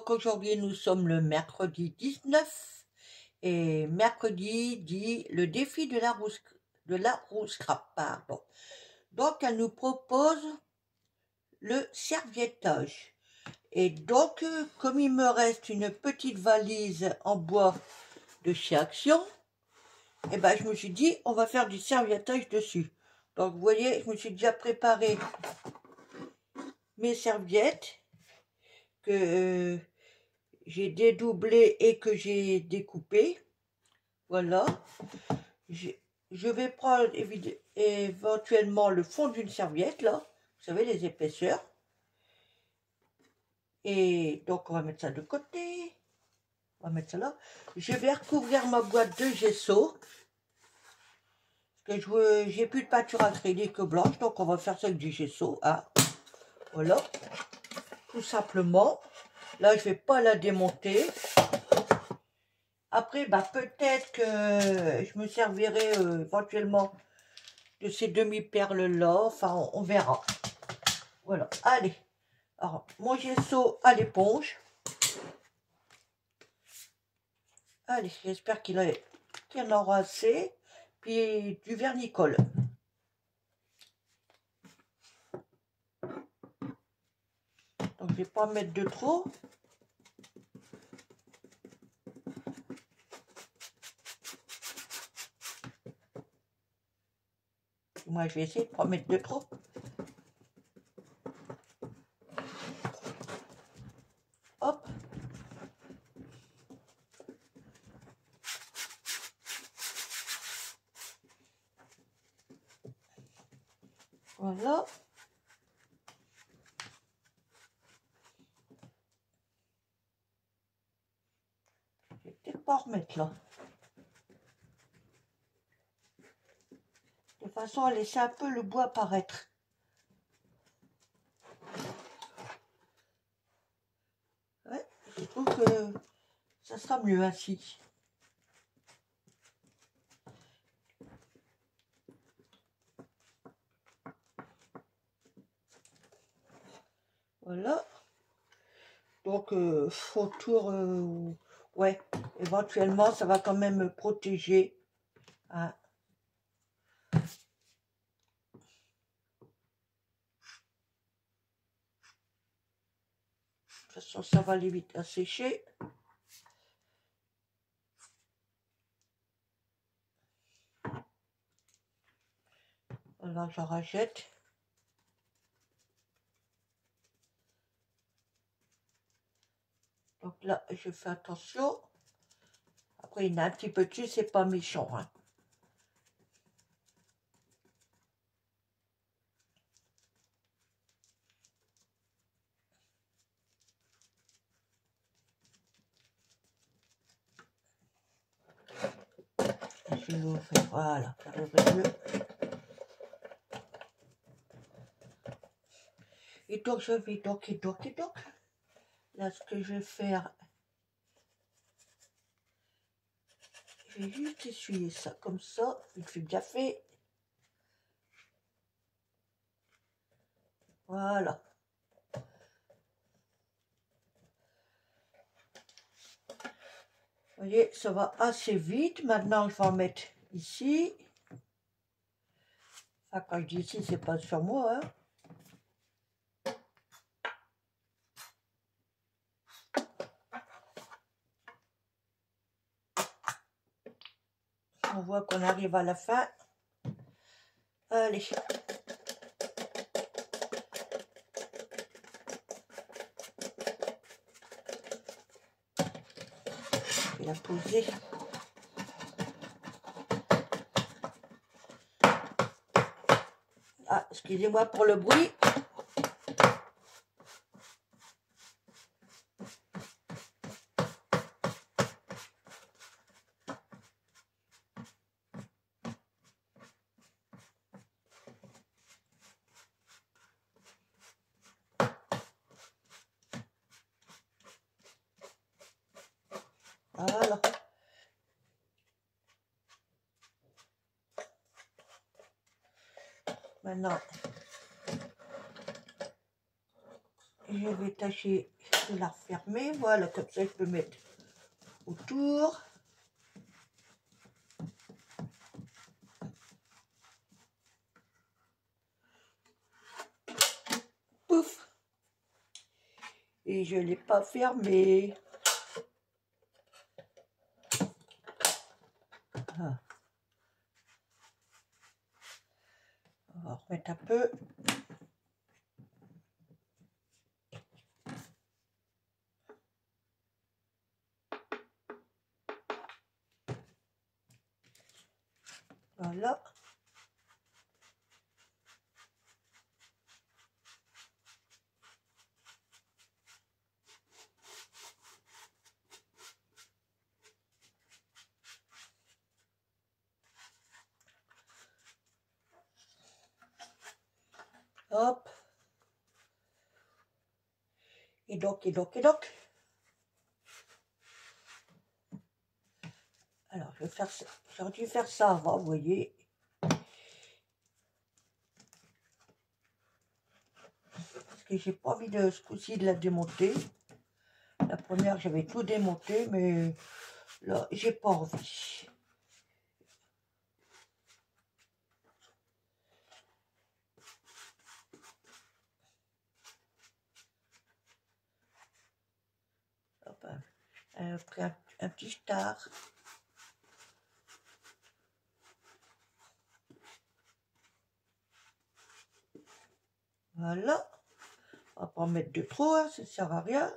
Donc aujourd'hui nous sommes le mercredi 19 et mercredi dit le défi de la roue scrap, pardon. Donc elle nous propose le serviettage. Et donc comme il me reste une petite valise en bois de chez Action, et ben je me suis dit on va faire du serviettage dessus. Donc vous voyez, je me suis déjà préparé mes serviettes que j'ai dédoublé et que j'ai découpé. Voilà. Je vais prendre éventuellement le fond d'une serviette, là. Vous savez, les épaisseurs. Et donc, on va mettre ça de côté. On va mettre ça là. Je vais recouvrir ma boîte de gesso. Parce que j'ai plus de peinture acrylique blanche, donc on va faire ça avec du gesso. Hein. Voilà. Tout simplement. Là, je vais pas la démonter. Après, bah, peut-être que je me servirai éventuellement de ces demi-perles-là. Enfin, on verra. Voilà. Allez. Alors, mon gesso à l'éponge. Allez, j'espère qu'il en aura assez. Puis du vernicole. Donc, je vais pas en mettre de trop. Moi, je vais essayer de ne pas mettre de trop. Hop. Voilà. Je vais peut-être pas en remettre là. De façon à laisser un peu le bois apparaître. Ouais, je trouve que ça sera mieux ainsi. Voilà. Donc, autour, ouais, éventuellement, ça va quand même me protéger. Hein. De toute façon, ça va aller vite à sécher. Voilà, je rachète. Donc là, je fais attention. Après, il y en a un petit peu dessus, c'est pas méchant. Hein. Je vais vous faire, voilà, ça devrait mieux. Et donc, je vais donc. Là, ce que je vais faire, je vais juste essuyer ça comme ça. Je le fais déjà fait. Voilà. Vous voyez, ça va assez vite. Maintenant, je vais en mettre ici. Enfin, quand je dis ici, c'est pas sur moi. Hein. On voit qu'on arrive à la fin. Allez. Je vais la poser. Ah, excusez-moi pour le bruit. Voilà. Maintenant, je vais tâcher je vais la refermer. Voilà, comme ça, je peux mettre autour. Pouf! Et je ne l'ai pas fermé. Ah. On va remettre un peu. Voilà. Hop. Et donc. Alors, je vais faire ça. J'aurais dû faire ça avant, vous voyez. Parce que j'ai pas envie de ce coup-ci de la démonter. La première, j'avais tout démonté, mais là, j'ai pas envie. Hop, après un petit star. Voilà. On va pas en mettre de trop, hein, ça sert à rien.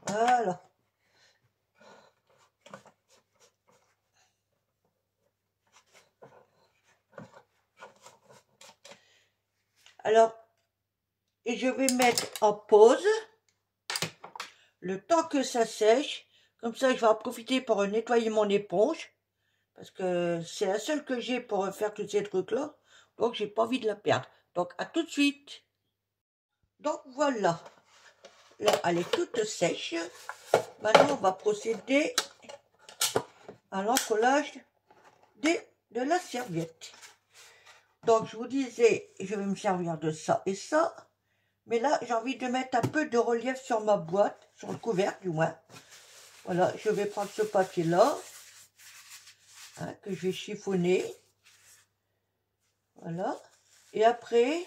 Voilà. Alors, et je vais mettre en pause le temps que ça sèche. Comme ça, je vais en profiter pour nettoyer mon éponge. Parce que c'est la seule que j'ai pour faire tous ces trucs-là. Donc, j'ai pas envie de la perdre. Donc, à tout de suite. Donc, voilà. Là, elle est toute sèche. Maintenant, on va procéder à l'encollage de la serviette. Donc, je vous disais, je vais me servir de ça et ça. Mais là, j'ai envie de mettre un peu de relief sur ma boîte, sur le couvercle du moins. Voilà, je vais prendre ce papier-là, hein, que je vais chiffonner. Voilà. Et après,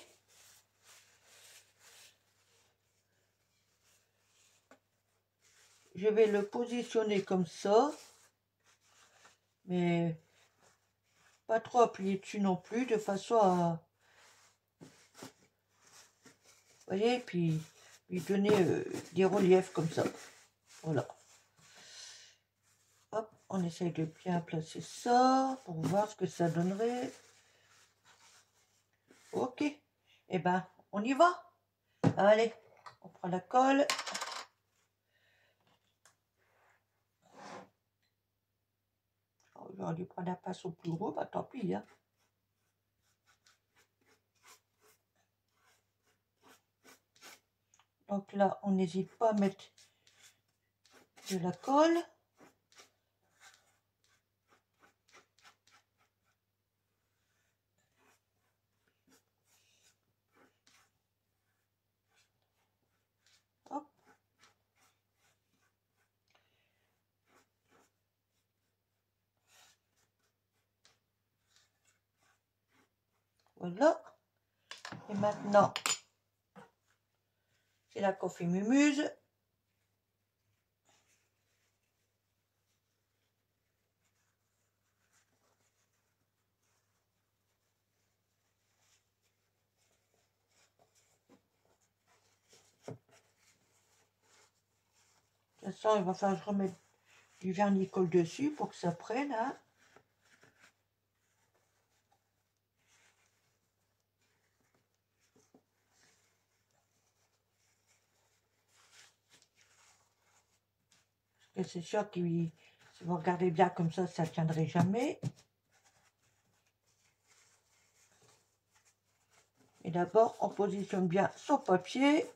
je vais le positionner comme ça. Mais pas trop appuyer dessus non plus, de façon à... Vous voyez, puis lui donner des reliefs comme ça. Voilà. Hop, on essaye de bien placer ça pour voir ce que ça donnerait. Ok. Eh ben, on y va. Allez, on prend la colle. J'aurais dû prendre un pinceau plus gros, bah tant pis. Hein. Donc là, on n'hésite pas à mettre de la colle. Hop. Voilà. Et maintenant, c'est la coffee mumuse. De toute façon, il va falloir que je remette du vernicole dessus pour que ça prenne. Hein. Parce que c'est sûr que si vous regardez bien comme ça ne tiendrait jamais. Et d'abord, on positionne bien son papier.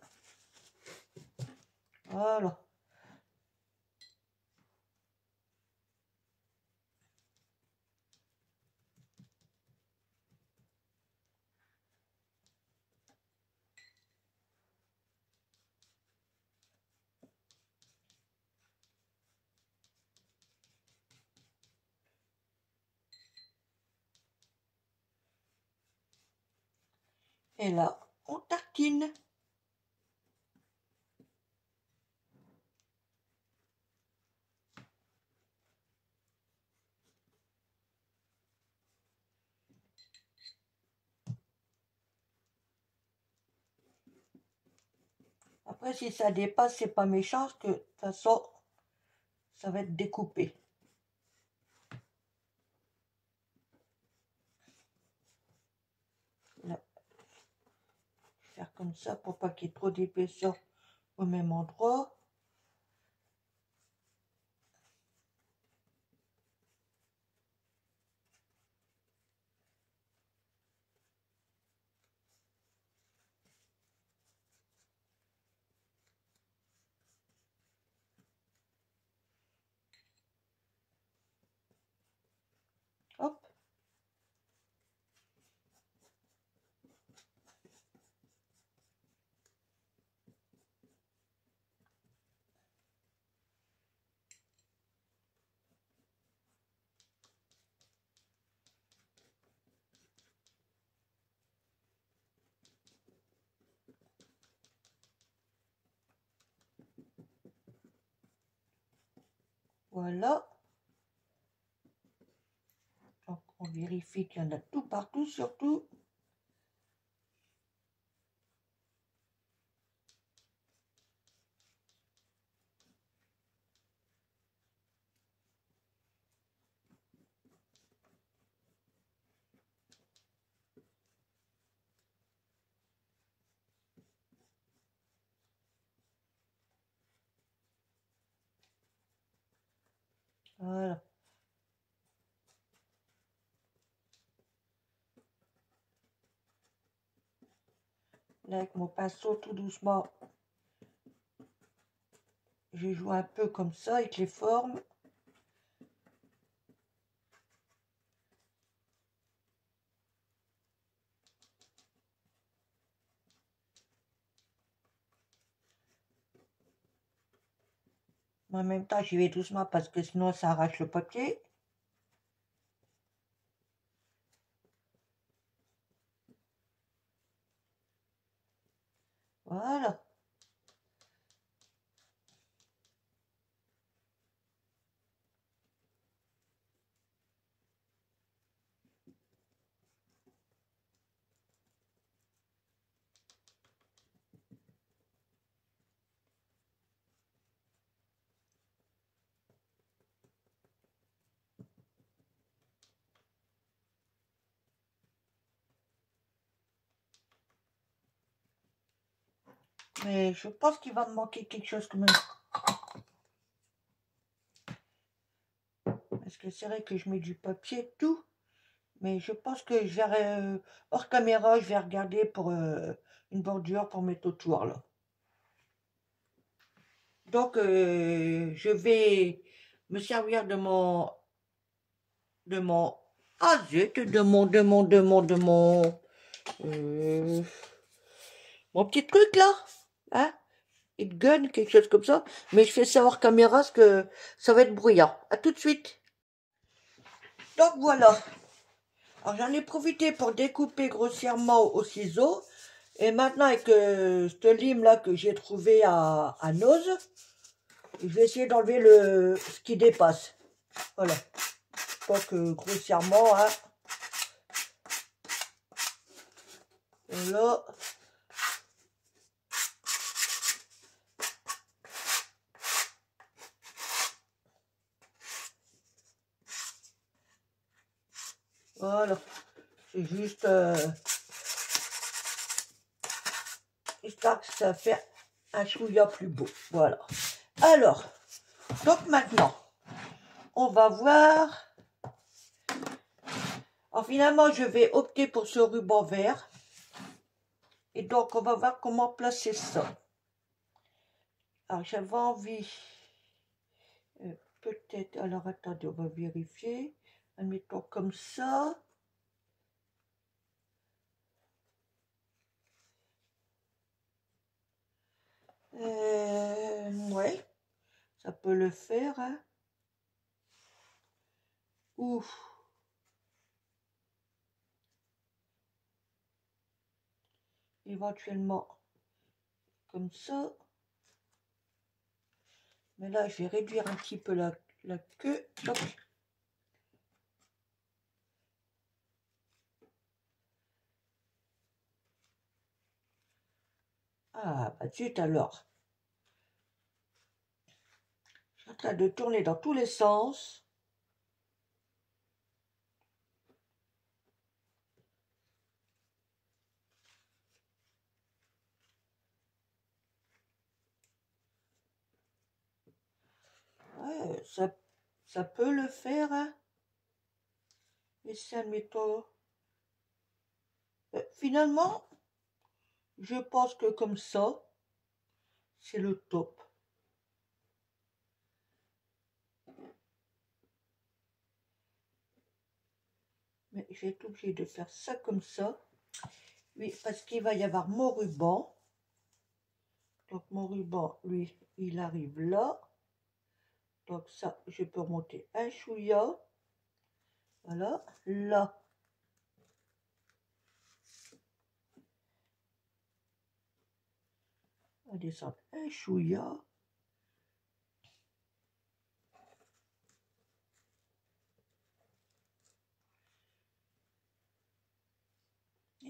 Voilà. Et là, on tartine. Après, si ça dépasse, c'est pas méchant, parce que de toute façon, ça va être découpé. Là, faire comme ça pour pas qu'il y ait trop d'épaisseur au même endroit. Hop. Voilà. Donc, on vérifie qu'il y en a tout partout, surtout. Voilà. Là, avec mon pinceau, tout doucement, je joue un peu comme ça avec les formes. En même temps, j'y vais doucement parce que sinon, ça arrache le papier. Voilà. Mais je pense qu'il va me manquer quelque chose quand même. Parce que c'est vrai que je mets du papier, tout. Mais je pense que je vais, hors caméra, je vais regarder pour une bordure pour mettre autour, là. Donc, je vais me servir ah zut, euh, mon petit truc, là. Hein? It gun, quelque chose comme ça. Mais je fais ça hors caméra parce que ça va être bruyant. À tout de suite. Donc, voilà. Alors j'en ai profité pour découper grossièrement au ciseau. Et maintenant avec cette lime là que j'ai trouvé à Noz, je vais essayer d'enlever ce qui dépasse. Voilà. Donc grossièrement, hein. Voilà. Voilà. C'est juste histoire que ça fait un chouïa plus beau. Voilà. Alors, donc maintenant, on va voir. Alors finalement, je vais opter pour ce ruban vert. Et donc, on va voir comment placer ça. Alors, j'avais envie, peut-être, alors attendez, on va vérifier. Admettons comme ça. Ouais, ça peut le faire. Hein. Ouf. Éventuellement, comme ça. Mais là, je vais réduire un petit peu la queue. Hop. Ah, bah zut alors. Je suis en train de tourner dans tous les sens. Ouais, ça peut le faire. Hein. Et c'est admettons. Finalement, je pense que comme ça, c'est le top. Mais j'ai été obligée de faire ça comme ça. Oui, parce qu'il va y avoir mon ruban. Donc mon ruban, lui, il arrive là. Donc ça, je peux remonter un chouïa. Voilà, là. On descend un chouïa.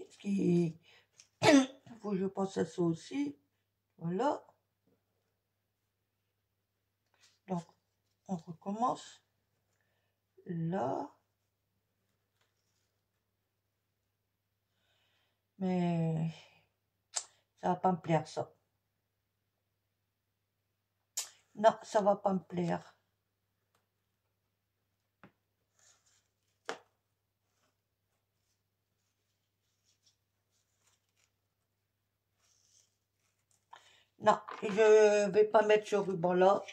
Ce qui... faut que je pense à ça aussi. Voilà. Donc, on recommence. Là. Mais ça va pas me plaire, ça. Non, ça va pas me plaire. Non, je vais pas mettre ce ruban-là.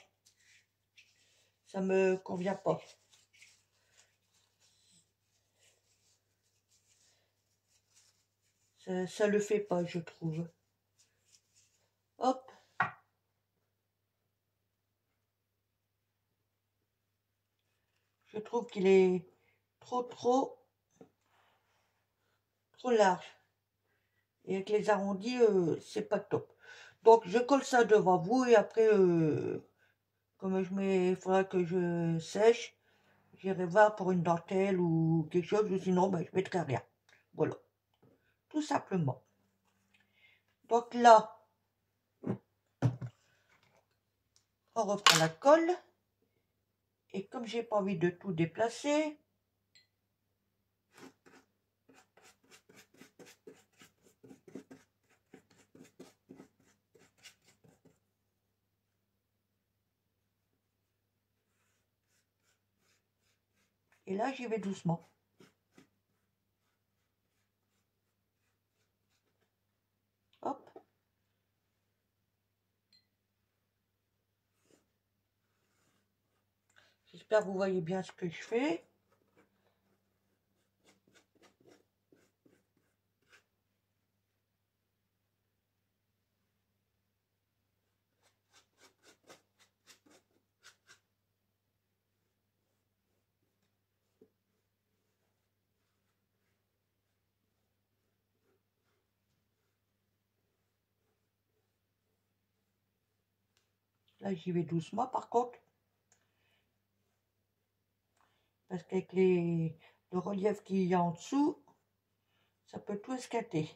Ça me convient pas. Ça le fait pas, je trouve. Hop. Je trouve qu'il est trop large. Et avec les arrondis, c'est pas top. Donc, je colle ça devant vous et après, comme il faudra que je sèche, j'irai voir pour une dentelle ou quelque chose, ou sinon, ben, je mettrai rien. Voilà. Tout simplement. Donc là, on reprend la colle. Et comme j'ai pas envie de tout déplacer, et là, j'y vais doucement. Hop. J'espère que vous voyez bien ce que je fais. Là, j'y vais doucement, par contre. Parce qu'avec le relief qu'il y a en dessous, ça peut tout escater.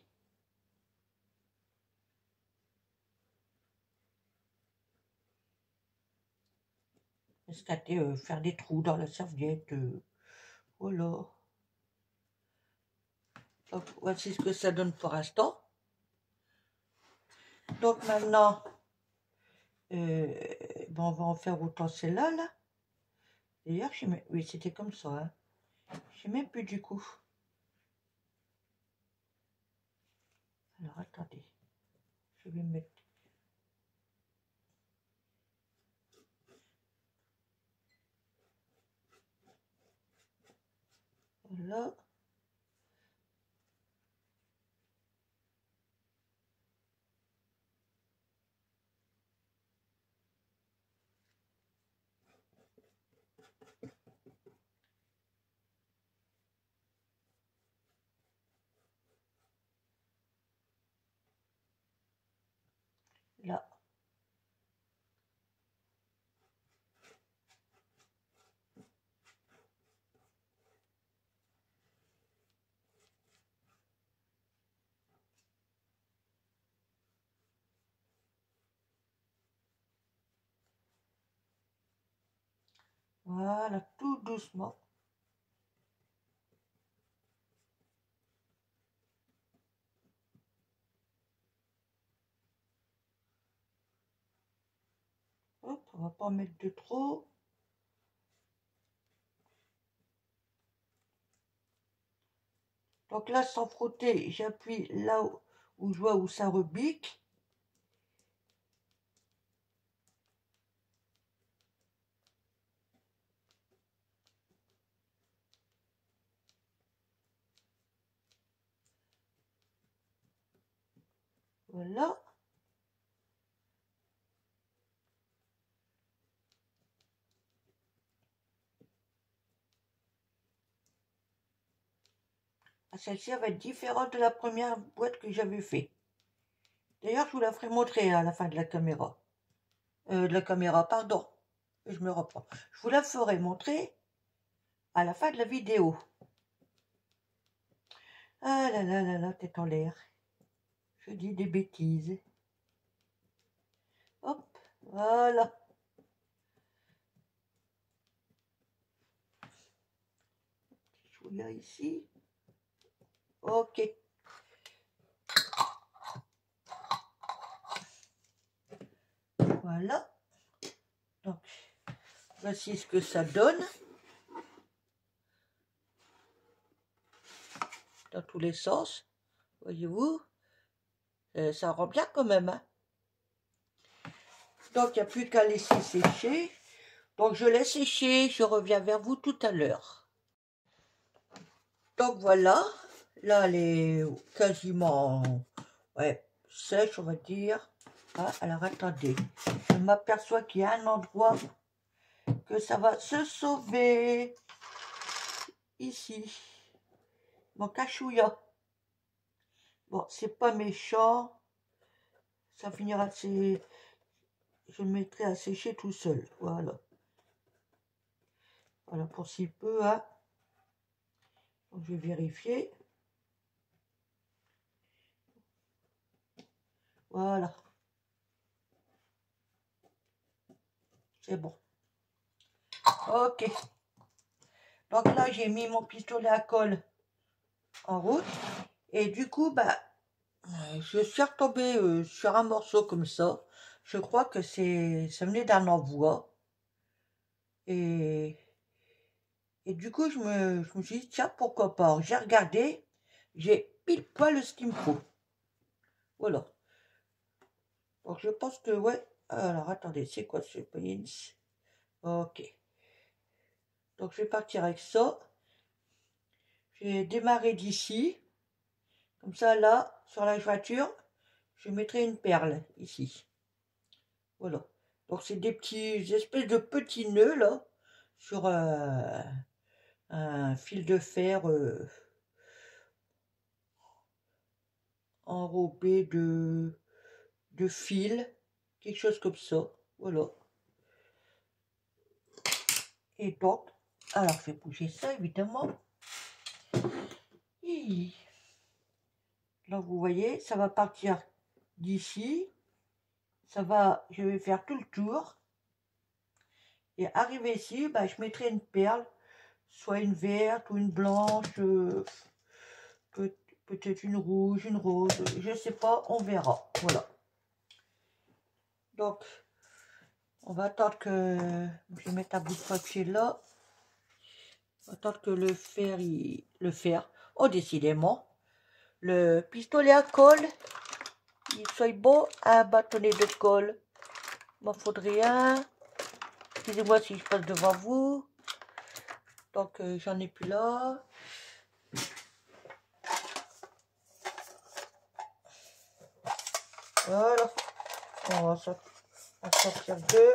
Escater, faire des trous dans la serviette. Voilà. Donc, voici ce que ça donne pour l'instant. Donc maintenant, ben, on va en faire autant celle-là. Là. D'ailleurs, oui, c'était comme ça. Hein. Je sais même plus du coup. Alors, attendez. Je vais mettre... Voilà. Là. Voilà, tout doucement. Hop, on va pas en mettre de trop. Donc là, sans frotter, j'appuie là où je vois où ça rebique. Voilà. Celle-ci va être différente de la première boîte que j'avais fait. D'ailleurs, je vous la ferai montrer à la fin de la caméra. Pardon. Je me reprends. Je vous la ferai montrer à la fin de la vidéo. Ah là là là là, tête en l'air. Je dis des bêtises. Hop, voilà. Petit chouïa ici. Ok. Voilà. Donc, voici ce que ça donne. Dans tous les sens. Voyez-vous, ça rend bien quand même. Hein. Donc, il n'y a plus qu'à laisser sécher. Donc, je laisse sécher. Je reviens vers vous tout à l'heure. Donc, voilà. Là, elle est quasiment sèche, on va dire. Ah, alors, attendez. Je m'aperçois qu'il y a un endroit que ça va se sauver. Ici. Mon cachouilla. Bon, c'est pas méchant. Ça finira de sécher. Je le mettrai à sécher tout seul. Voilà. Voilà pour si peu. Hein. Donc, je vais vérifier. Voilà. C'est bon. Ok. Donc là, j'ai mis mon pistolet à colle en route. Et du coup, bah, je suis retombée sur un morceau comme ça. Je crois que ça venait d'un envoi. Et du coup, je me suis dit, tiens, pourquoi pas. J'ai regardé, j'ai pile poil ce qu'il me faut. Voilà. Donc, je pense que, ouais. Alors, attendez, c'est quoi ce pins? Ok. Donc, je vais partir avec ça. J'ai démarré d'ici. Comme ça, là, sur la voiture, je mettrai une perle, ici. Voilà. Donc, c'est des espèces de petits nœuds, là, sur un fil de fer enrobé de fil, quelque chose comme ça. Voilà. Et donc, alors, je vais bouger ça, évidemment. Là, vous voyez, ça va partir d'ici. Je vais faire tout le tour. Et arrivé ici, bah, je mettrai une perle, soit une verte ou une blanche, peut-être une rouge, une rose, je sais pas, on verra. Voilà. Donc, on va attendre que... Je vais mettre un bout de papier là. On va attendre que le fer... Oh, décidément. Le pistolet à colle, il soit bon, un bâtonnet de colle. Il m'en faudrait un. Excusez-moi si je passe devant vous. Donc, j'en ai plus là. Voilà. On va sortir deux.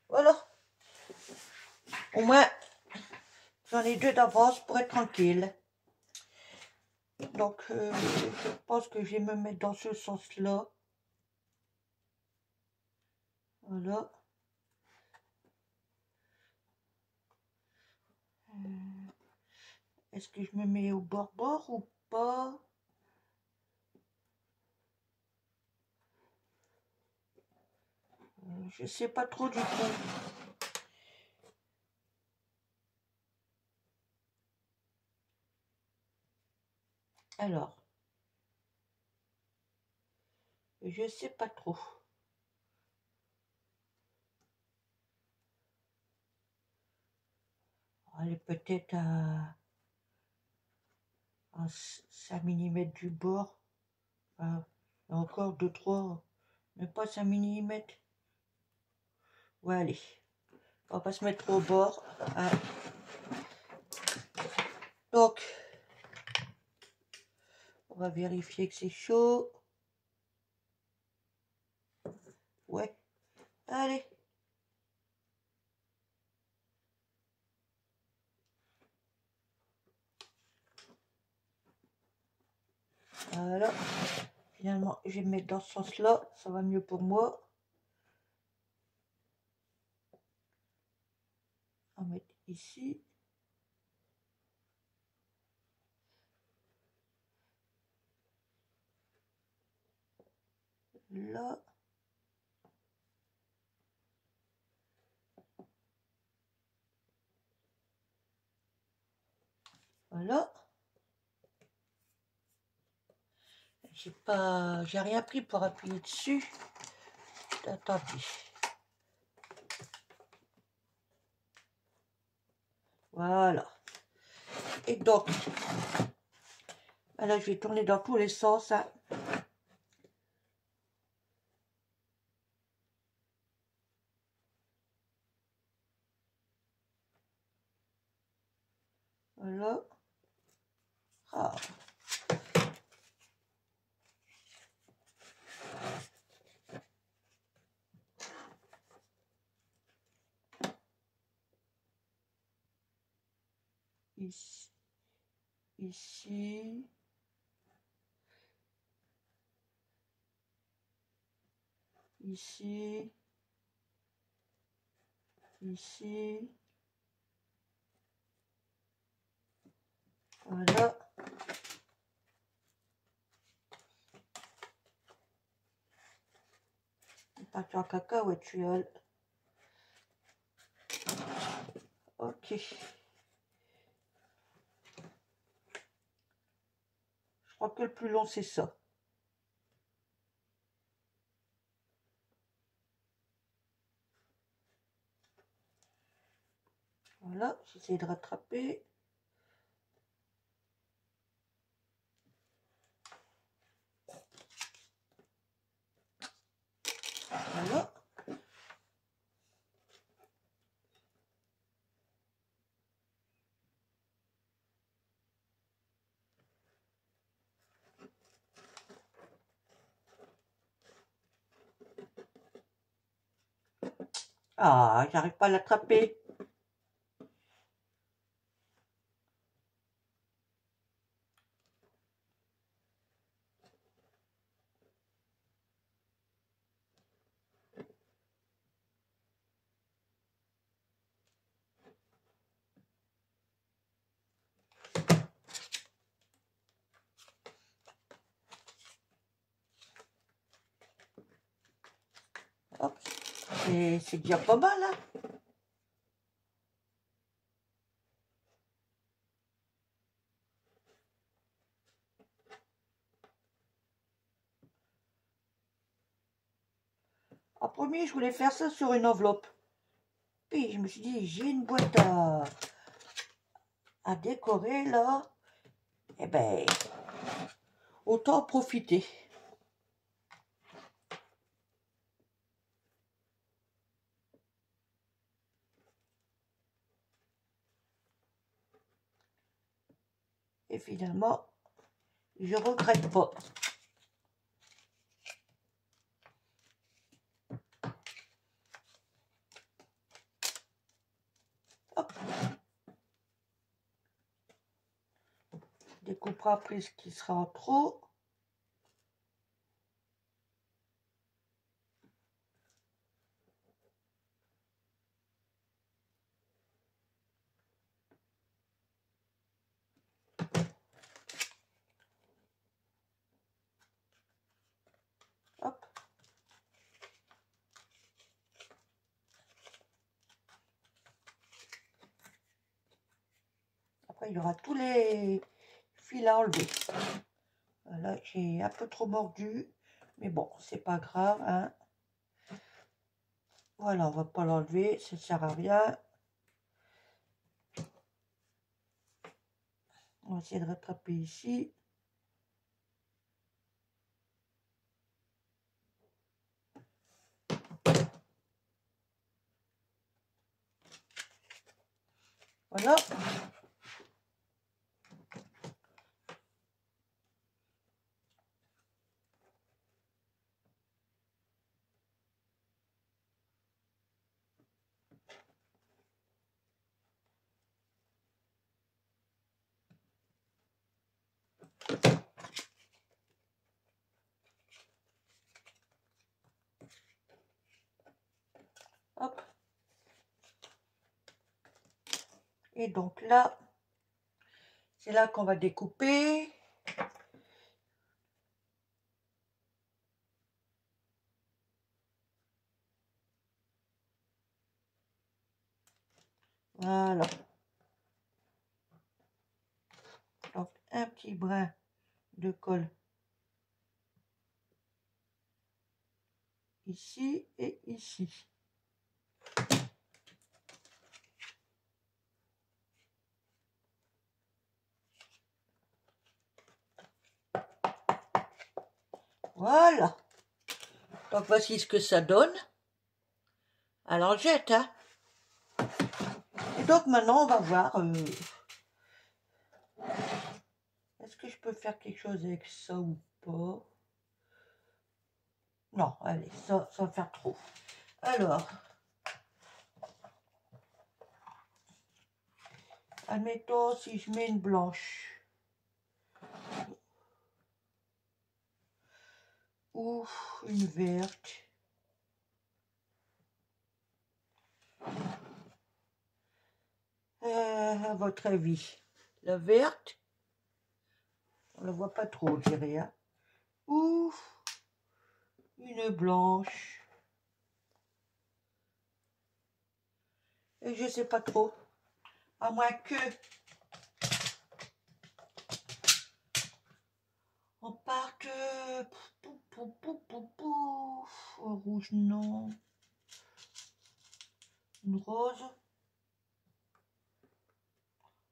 Voilà. Au moins, j'en ai deux d'avance pour être tranquille. Donc, je pense que je vais me mettre dans ce sens-là. Voilà. Est-ce que je me mets au bord-bord ou pas? Je sais pas trop du tout. Alors, je sais pas trop. Allez, peut-être à 5 mm du bord. Encore 2-3, mais pas 5 mm. Ouais, allez. On va pas se mettre au bord. Hein. Donc, on va vérifier que c'est chaud. Ouais. Allez. Voilà. Finalement, je vais me mettre dans ce sens-là. Ça va mieux pour moi. On va mettre ici. Là. Voilà. J'ai rien pris pour appuyer dessus. Attendez. Voilà. Et donc, là, je vais tourner dans tous les sens. Hein. Voilà. Ah. Ici. Ici. Ici. Ici. Voilà. Parti en cacahuète. Ok. Je crois que le plus long, c'est ça. Voilà, j'essaie de rattraper. Voilà. Ah, j'arrive pas à l'attraper. Hop. C'est déjà pas mal, hein. En premier, je voulais faire ça sur une enveloppe. Puis je me suis dit, j'ai une boîte à décorer là. Eh ben, autant en profiter. Et finalement, je regrette pas. Hop. Découpera après ce qui sera en trop. Hop. Après, il y aura tous les fils à enlever. Là, j'ai un peu trop mordu. Mais bon, c'est pas grave. Hein. Voilà, on va pas l'enlever. Ça sert à rien. On va essayer de rattraper ici. Voilà. Hop. Et donc là, c'est là qu'on va découper. Voilà. Donc un petit brin de colle ici et ici. Voilà. Donc voici ce que ça donne. Alors jette, hein. Et donc maintenant on va voir. Est-ce que je peux faire quelque chose avec ça ou pas? Non, allez, ça va faire trop. Alors, admettons si je mets une blanche. Ou une verte. À votre avis, la verte, on ne la voit pas trop, je dirais. Hein. Ou une blanche. Et je sais pas trop. À moins que on parte rouge, non. Une rose.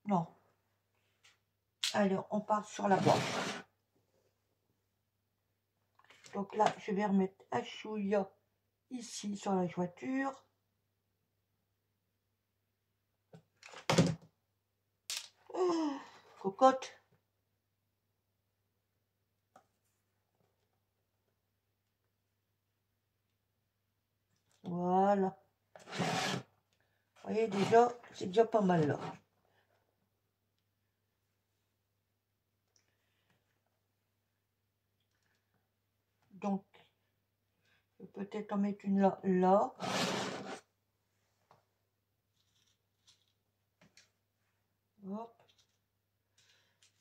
Non. Allez, on part sur la blanche. Donc là, je vais remettre un chouïa ici sur la jointure. Oh, cocotte. Voilà. Vous voyez déjà, c'est déjà pas mal là. Donc, je vais peut-être en mettre une là, là. Hop.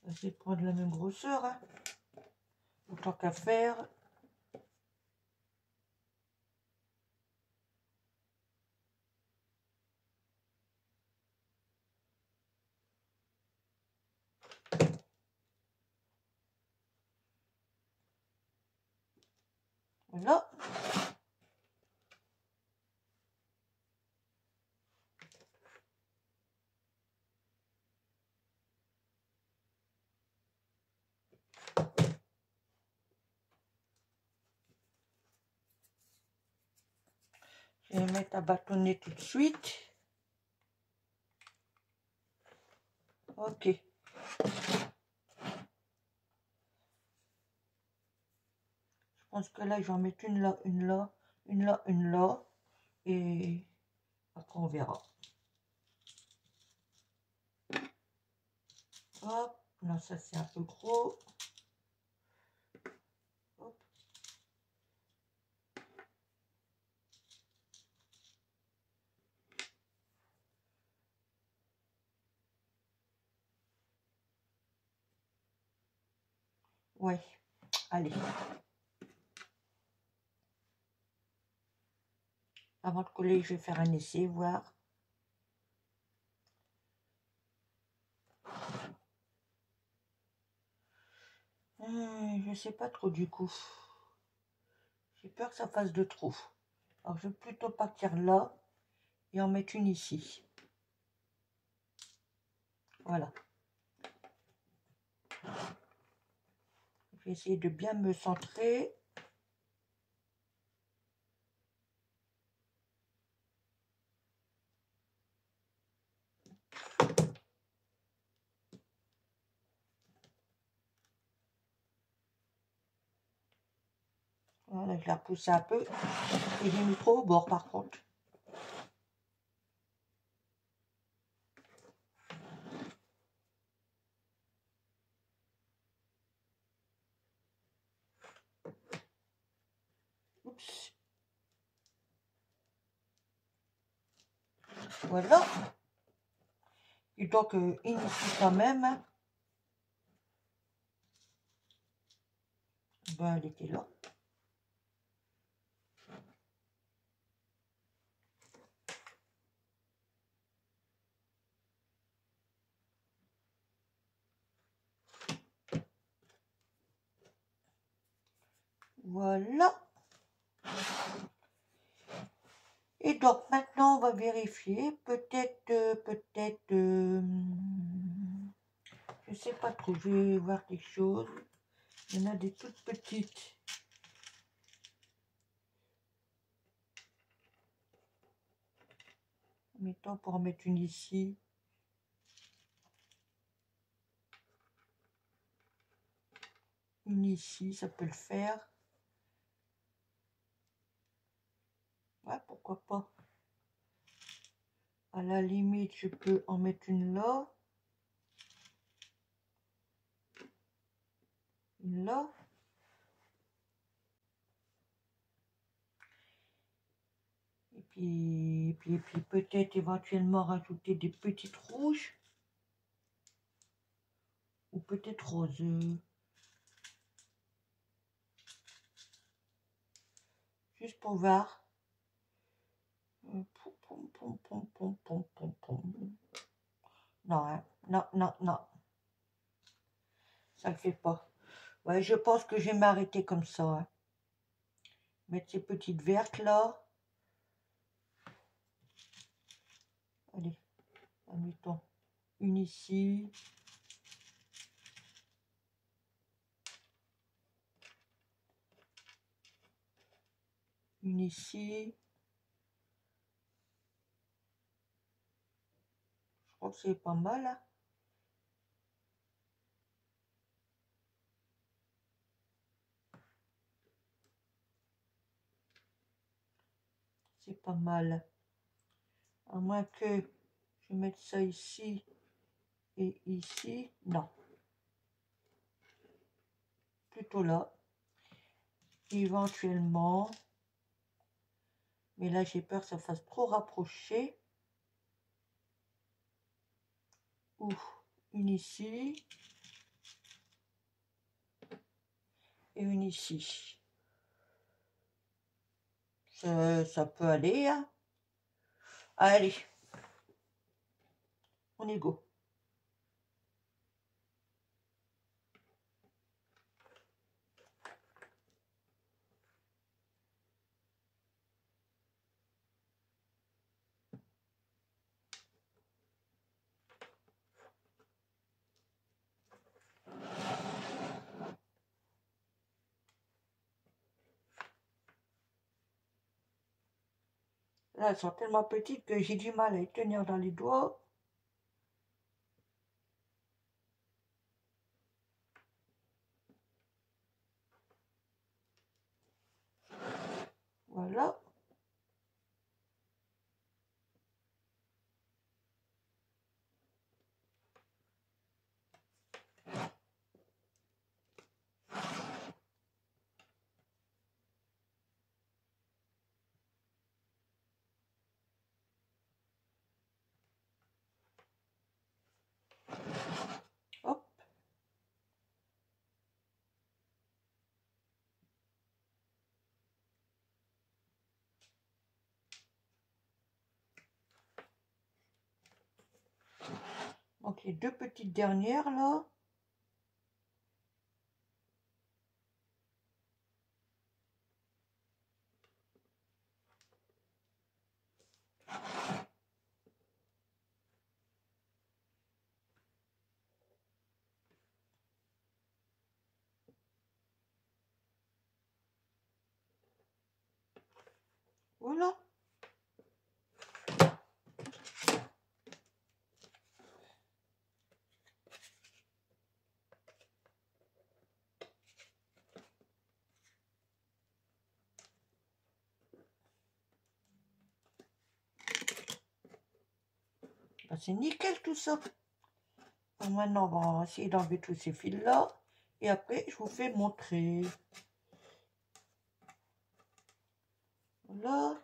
On va essayer de prendre la même grosseur. Hein. Autant qu'à faire. Voilà. Je vais mettre à bâtonner tout de suite. Ok. Je pense que là, je vais en mettre une là, une là, une là, une là. Et après, on verra. Hop. Non, ça, c'est un peu gros. Hop. Ouais. Allez. Avant de coller, je vais faire un essai, voir. Je sais pas trop du coup. J'ai peur que ça fasse de trous. Alors je vais plutôt partir là et en mettre une ici. Voilà. Je vais essayer de bien me centrer. Voilà, je la repousse un peu. Et j'ai mis trop au bord par contre. Oups. Voilà. Et donc, ici quand même. Ben, elle était là. Voilà. Et donc, maintenant, on va vérifier. Peut-être, je sais pas trop. Je vais voir quelque chose. Il y en a des toutes petites. Mettons pour en mettre une ici. Une ici, ça peut le faire. Ouais, pourquoi pas. À la limite, je peux en mettre une là. Une là. Et puis peut-être éventuellement rajouter des petites rouges. Ou peut-être roses. Juste pour voir. Non, hein. Non, non, non. Ça ne le fait pas. Ouais, je pense que je vais m'arrêter comme ça. Hein. Mettre ces petites vertes là. Allez, admettons une ici. Une ici. Je crois que c'est pas mal. Hein. C'est pas mal. À moins que je mette ça ici et ici. Non. Plutôt là. Éventuellement. Mais là, j'ai peur que ça fasse trop rapprocher. Ou une ici. Et une ici. Ça peut aller. Hein. Allez. On est go. Là, elles sont tellement petites que j'ai du mal à les tenir dans les doigts. Voilà. Hop. Donc les deux petites dernières là. Voilà. Ben, c'est nickel tout ça. Donc maintenant, on va essayer d'enlever tous ces fils-là. Et après, je vous fais montrer. Voilà.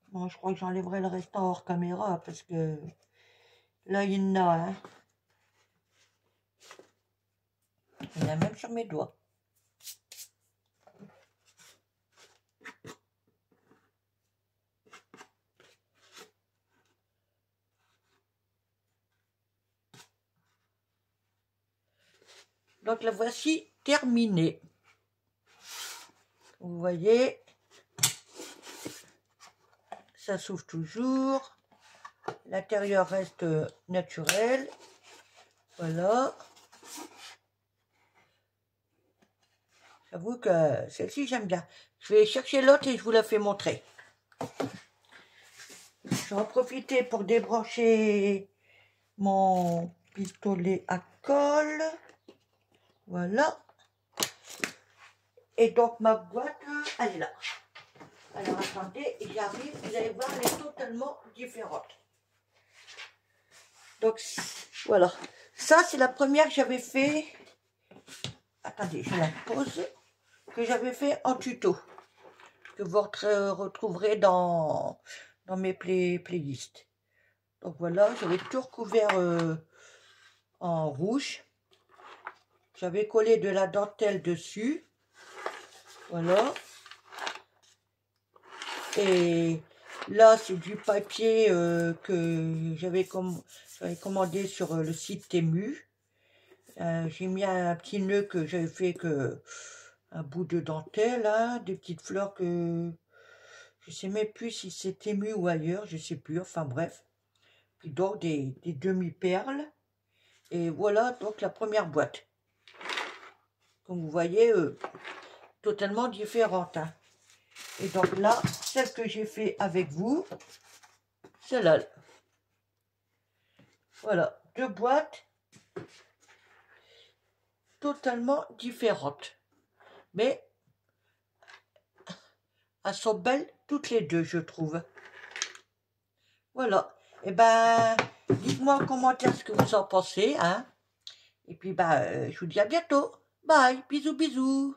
Bon, je crois que j'enlèverai le restant hors caméra parce que là, il y en a. Hein. Il y en a même sur mes doigts. Donc la voici terminée. Vous voyez, ça s'ouvre toujours. L'intérieur reste naturel. Voilà. J'avoue que celle-ci, j'aime bien. Je vais chercher l'autre et je vous la fais montrer. Je vais en profiter pour débrancher mon pistolet à colle. Voilà. Et donc ma boîte, elle est là. Alors attendez, j'arrive, vous allez voir, elle est totalement différente. Donc voilà. Ça, c'est la première que j'avais fait. Attendez, je la pose. Que j'avais fait en tuto. Que vous retrouverez dans mes playlists. Donc voilà, j'avais tout recouvert en rouge. J'avais collé de la dentelle dessus. Voilà. Et là, c'est du papier que j'avais commandé sur le site Temu. J'ai mis un petit nœud que j'avais fait un bout de dentelle, hein, des petites fleurs que je sais même plus si c'est Temu ou ailleurs, je sais plus, enfin bref. Puis donc des demi-perles. Et voilà donc la première boîte. Comme vous voyez, totalement différente. Hein. Et donc là, celle que j'ai fait avec vous, celle-là. Voilà, deux boîtes totalement différentes. Mais elles sont belles toutes les deux, je trouve. Voilà. Et ben, dites-moi en commentaire ce que vous en pensez. Hein. Et puis, je vous dis à bientôt. Bye, bisous, bisous.